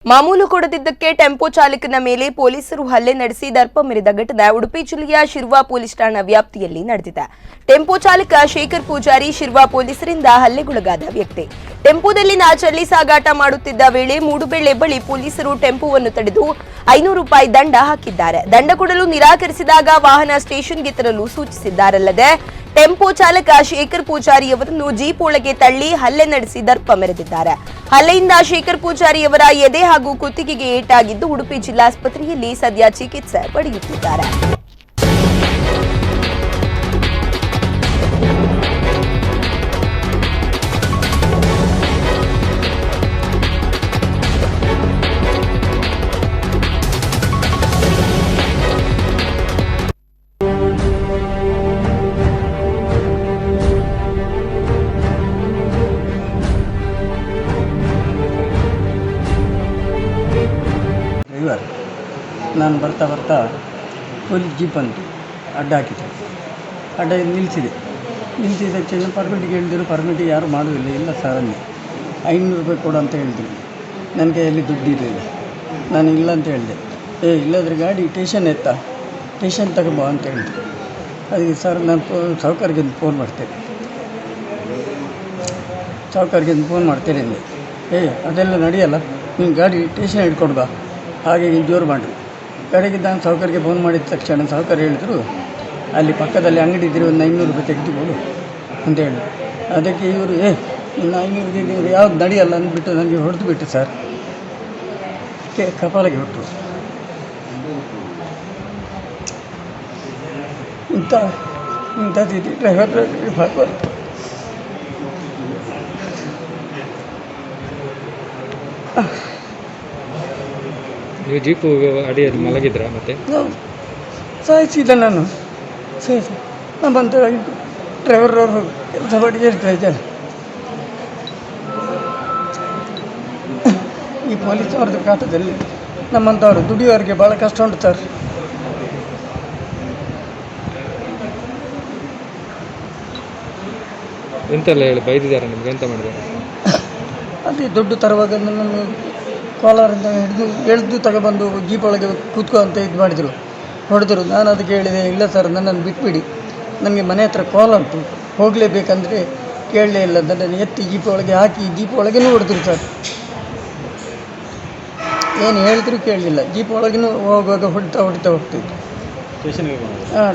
ಮಾಮೂಲು ಕೊಡದಿದ್ದಕ್ಕೆ ಟೆಂಪೋ ಚಾಲಕನ ಮೇಲೆ ಪೊಲೀಸರು ಹಲ್ಲೆ ನಡೆಸಿ ದರ್ಪ ಮೆರೆದ ಘಟನೆ ಉಡುಪಿ ಜಿಲ್ಲೆಯ ಶಿರ್ವಾ ಪೊಲೀಸ್ ಠಾಣಾ ವ್ಯಾಪ್ತಿಯಲ್ಲಿ ನಡೆದಿದೆ. ಟೆಂಪೋ ಚಾಲಕ ಶೇಖರ್ ಪೂಜಾರಿ ಶಿರ್ವಾ ಪೊಲೀಸರಿಂದ ಹಲ್ಲೆಗೊಳಗಾದ ವ್ಯಕ್ತಿ. ಟೆಂಪೋದಲ್ಲಿನ ಚಳ್ಳಿ ಸಾಗಾಟ ಮಾಡುತ್ತಿದ್ದ ವೇಳೆ ಮೂಡುಬೆಳ್ಳೆ ಬಳಿ ಪೊಲೀಸರು ಟೆಂಪೋವನ್ನು ತಡೆದು 500 ರೂಪಾಯಿ ದಂಡ ಹಾಕಿದ್ದಾರೆ. ದಂಡ ಕೊಡಲು ನಿರಾಕರಿಸಿದಾಗ ವಾಹನ ಸ್ಟೇಷನ್ಗೆ ತರಲು ಸೂಚಿಸಿದ್ದಾರಲ್ಲದೆ ಟೆಂಪೋ ಚಾಲಕ ಶೇಖರ್ ಪೂಜಾರಿ ಅವರನ್ನು ಜೀಪ್ ಒಳಗೆ ತಳ್ಳಿ ಹಲ್ಲೆ ನಡೆಸಿ ದರ್ಪ ಮೆರೆದಿದ್ದಾರೆ. ಹಲ್ಲೆಯಿಂದ ಶೇಖರ್ ಪೂಜಾರಿ ಅವರ ಎದೆ ಹಾಗೂ ಕುತ್ತಿಗೆಗೆ ಏಟಾಗಿದ್ದು ಉಡುಪಿ ಜಿಲ್ಲಾಸ್ಪತ್ರೆಯಲ್ಲಿ ಸದ್ಯ ಚಿಕಿತ್ಸೆ ಪಡೆಯುತ್ತಿದ್ದಾರೆ. ನಾನು ಬರ್ತಾ ಪೊಲೀಸ್ ಜೀಪ್ ಅಂತು ಅಡ್ಡ ಹಾಕಿದೆ. ಅಡ್ಡ ನಿಲ್ಲಿಸಿದ ತಕ್ಷಣ ಪರ್ಮಿಟಿಗೆ ಹೇಳಿದ್ರು. ಪರ್ಮಿಟಿಗೆ ಯಾರು ಮಾಡುವುದಿಲ್ಲ. ಇಲ್ಲ ಸರ್ ಅಲ್ಲಿ 500 ರೂಪಾಯಿ ಕೊಡು ಅಂತ ಹೇಳಿದ್ರು. ನನ್ನ ಕೈಯಲ್ಲಿ ದುಡ್ಡು ಇರಲಿಲ್ಲ. ನಾನು ಇಲ್ಲ ಅಂತ ಹೇಳಿದೆ. ಇಲ್ಲಾದ್ರೆ ಗಾಡಿ ಟೇಷನ್ ತಗೊಂಬ ಅಂತ ಹೇಳಿದ್ರು. ಅದಕ್ಕೆ ಸರ್ ನಾನು ಸಾಹುಕಾರಿಗೆ ಒಂದು ಫೋನ್ ಮಾಡ್ತೇನೆ ಅಂದೆ. ಅದೆಲ್ಲ ನಡೆಯಲ್ಲ, ನೀನು ಗಾಡಿ ಟೇಷನ್ ಹಿಡ್ಕೊಂಡು ಬಾ ಹಾಗೆ ಜೋರು ಮಾಡಿರಿ. ಕಡೆಗೆ ನಾನು ಸಾಹುಕಾರಿಗೆ ಫೋನ್ ಮಾಡಿದ ತಕ್ಷಣ ಸಾಹುಕಾರ ಹೇಳಿದರು, ಅಲ್ಲಿ ಪಕ್ಕದಲ್ಲಿ ಅಂಗಡಿ ಇದ್ದರೆ ಒಂದು 500 ರೂಪಾಯಿ ತೆಗೆದುಕೊಡು ಅಂತ ಹೇಳಿದ್ರು. ಅದಕ್ಕೆ ಇವರು ಇನ್ನು 500 ನೀವು ಯಾವ್ದು ನಡೆಯಲ್ಲ ಅಂದ್ಬಿಟ್ಟು ನನಗೆ ಹೊಡೆದು ಬಿಟ್ಟು ಸರ್ ಕಪಾಲಕ್ಕೆ ಹೊಟ್ಟರು. ಇಂಥ ಸ್ಥಿತಿ ಡ್ರೈವರ್ ಭಾಗವತ್ ನೀವು ಜೀಪು ಅಡಿಯಲ್ಲಿ ಮಲಗಿದ್ರ? ಮತ್ತೆ ಸಾಯಿಸಿಲ್ಲ ನಾನು ಬಂತ ಡ್ರೈವರ್ ಅವರು ಕೆಲಸ ಮಾಡಿ ಹೇಳ್ತಾ ಇದ್ದಾರೆ. ಈ ಪೊಲೀಸ್ ಅವ್ರದ್ದು ಕಾಟದಲ್ಲಿ ನಮ್ಮಂಥವ್ರು ದುಡಿಯೋರಿಗೆ ಭಾಳ ಕಷ್ಟ ಉಂಟು ಸರ್. ಎಂತೆಲ್ಲ ಹೇಳಿ ಬೈದಿದ್ದಾರೆ ನಿಮ್ಗೆ? ಎಂತ ಮಾಡಿದ್ದಾರೆ? ಅದೇ ದುಡ್ಡು ತರುವಾಗ ನನ್ನನ್ನು ಕೋಲಾರಿಂದ ಎಳೆದು ತಗೊಬಂದು ಜೀಪ್ ಒಳಗೆ ಕೂತ್ಕೊ ಅಂತ ಇದು ಮಾಡಿದರು, ಹೊಡೆದರು. ನಾನು ಅದಕ್ಕೆ ಹೇಳಿದೆ, ಇಲ್ಲ ಸರ್ ನನ್ನನ್ನು ಬಿಟ್ಬಿಡಿ, ನನಗೆ ಮನೆ ಹತ್ರ ಕಾಲ್ ಉಂಟು, ಹೋಗಲೇಬೇಕಂದ್ರೆ ಕೇಳಲೇ ಇಲ್ಲ. ನನ್ನನ್ನು ಎತ್ತಿ ಜೀಪ್ ಒಳಗೆ ಹಾಕಿ ಜೀಪ್ ಒಳಗೇನೂ ಹೊಡೆದ್ರು ಸರ್. ಏನು ಹೇಳಿದ್ರು ಕೇಳಲಿಲ್ಲ. ಜೀಪ್ ಒಳಗೇನೂ ಹೋಗುವಾಗ ಹೊಡಿತಾ ಹೋಗ್ತಿದ್ರು.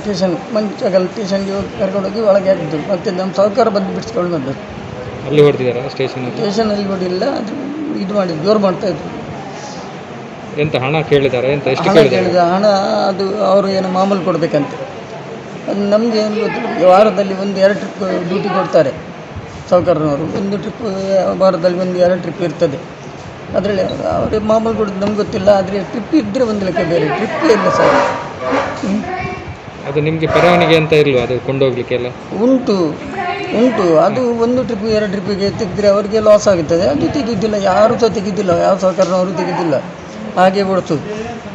ಸ್ಟೇಷನ್ ಮಂಚಗಲ್ ಸ್ಟೇಷನ್ಗೆ ಹೋಗಿ ಕರ್ಕೊಂಡೋಗಿ ಒಳಗೆ ಹಾಕಿದ್ರು. ಮತ್ತು ನಮ್ಮ ಸಾಹುಕಾರ ಬಂದು ಬಿಡಿಸ್ಕೊಂಡು ಬಂದರು. ಅಲ್ಲಿ ಹೊಡೆದಿದ್ದಾರೆ ಸ್ಟೇಷನಲ್ಲಿ ಹೊಡಿಲ್ಲ, ಅದು ಇದು ಮಾಡಿ ಜೋರು ಮಾಡ್ತಾಯಿದ್ರು. ಎಂತ ಹಣ ಕೇಳಿದ್ದಾರೆ? ಕೇಳಿದ ಹಣ ಅದು ಅವರು ಏನು ಮಾಮೂಲು ಕೊಡಬೇಕಂತೆ. ಅದು ನಮಗೆ ಏನು ಗೊತ್ತಿಲ್ಲ. ವಾರದಲ್ಲಿ 1-2 ಟ್ರಿಪ್ ಡ್ಯೂಟಿ ಕೊಡ್ತಾರೆ ಸಾಹುಕಾರನವರು. 1 ಟ್ರಿಪ್ ವಾರದಲ್ಲಿ 1-2 ಟ್ರಿಪ್ ಇರ್ತದೆ. ಅದರಲ್ಲಿ ಅವರೇ ಮಾಮೂಲು ಕೊಡೋದು ನಮ್ಗೆ ಗೊತ್ತಿಲ್ಲ. ಆದರೆ ಟ್ರಿಪ್ ಇದ್ದರೆ ಒಂದು ಲೆಕ್ಕ, ಬೇರೆ ಟ್ರಿಪ್ಪೇ ಇಲ್ಲ ಸರ್. ಅದು ನಿಮಗೆ ಪರವಾನಿಗೆ ಅಂತ ಇಲ್ವಾ ಅದು ಕೊಂಡೋಗ್ಲಿಕ್ಕೆಲ್ಲ? ಉಂಟು. ಅದು 1 ಟ್ರಿಪ್ 2 ಟ್ರಿಪ್ಪಿಗೆ ತೆಗೆದ್ರೆ ಅವರಿಗೆ ಲಾಸ್ ಆಗುತ್ತದೆ. ಅದು ತೆಗೆದಿಲ್ಲ, ಯಾರೂ ಸಹ ತೆಗೆದಿಲ್ಲ, ಯಾವ ಸಾಹುಕಾರನವರು ತೆಗೆದಿಲ್ಲ, ಹಾಗೆ ಓಡಿಸೋದು.